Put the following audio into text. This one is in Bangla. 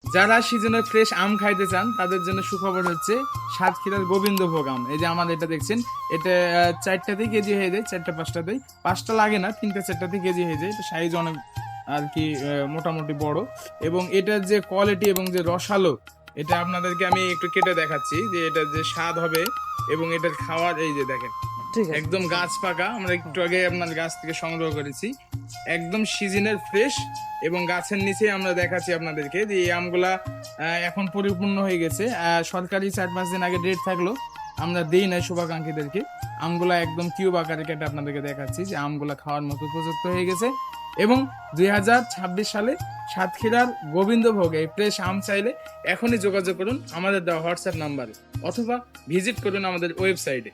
যারা সিজনের ফ্রেশ আম খাইতে চান তাদের জন্য সুখবর হচ্ছে সাতক্ষীরার গোবিন্দভোগ আম। এই যে আমাদের এটা দেখছেন, এটা 4টাতেই কেজি হয়ে যায়, 4টা 5টাতেই, 5টা লাগে না, 3টা 4টাতেই কেজি হয়ে যায়। এটা সাইজ অনেক আর কি মোটামুটি বড়, এবং এটার যে কোয়ালিটি এবং যে রসালো, এটা আপনাদেরকে আমি একটু কেটে দেখাচ্ছি যে এটার যে স্বাদ হবে এবং এটার খাওয়ার, এই যে দেখেন ঠিক আছে। একদম গাছ পাকা, আমরা একটু আগে আপনার গাছ থেকে সংগ্রহ করেছি, একদম সিজনের ফ্রেশ, এবং গাছের নিচে আমরা দেখাচ্ছি আপনাদেরকে যে এই আমগুলা এখন পরিপূর্ণ হয়ে গেছে। সরকারি 4-5 দিন আগে ডেট থাকলো, আমরা দেই নাই শুভাকাঙ্ক্ষীদেরকে। আমগুলা একদম কিউব আকারে কেটে আপনাদেরকে দেখাচ্ছি যে আমগুলা খাওয়ার মতো উপযুক্ত হয়ে গেছে। এবং 2026 সালে সাতক্ষীরার গোবিন্দভোগ এই ফ্রেশ আম চাইলে এখনই যোগাযোগ করুন আমাদের দেওয়া হোয়াটসঅ্যাপ নাম্বারে, অথবা ভিজিট করুন আমাদের ওয়েবসাইটে।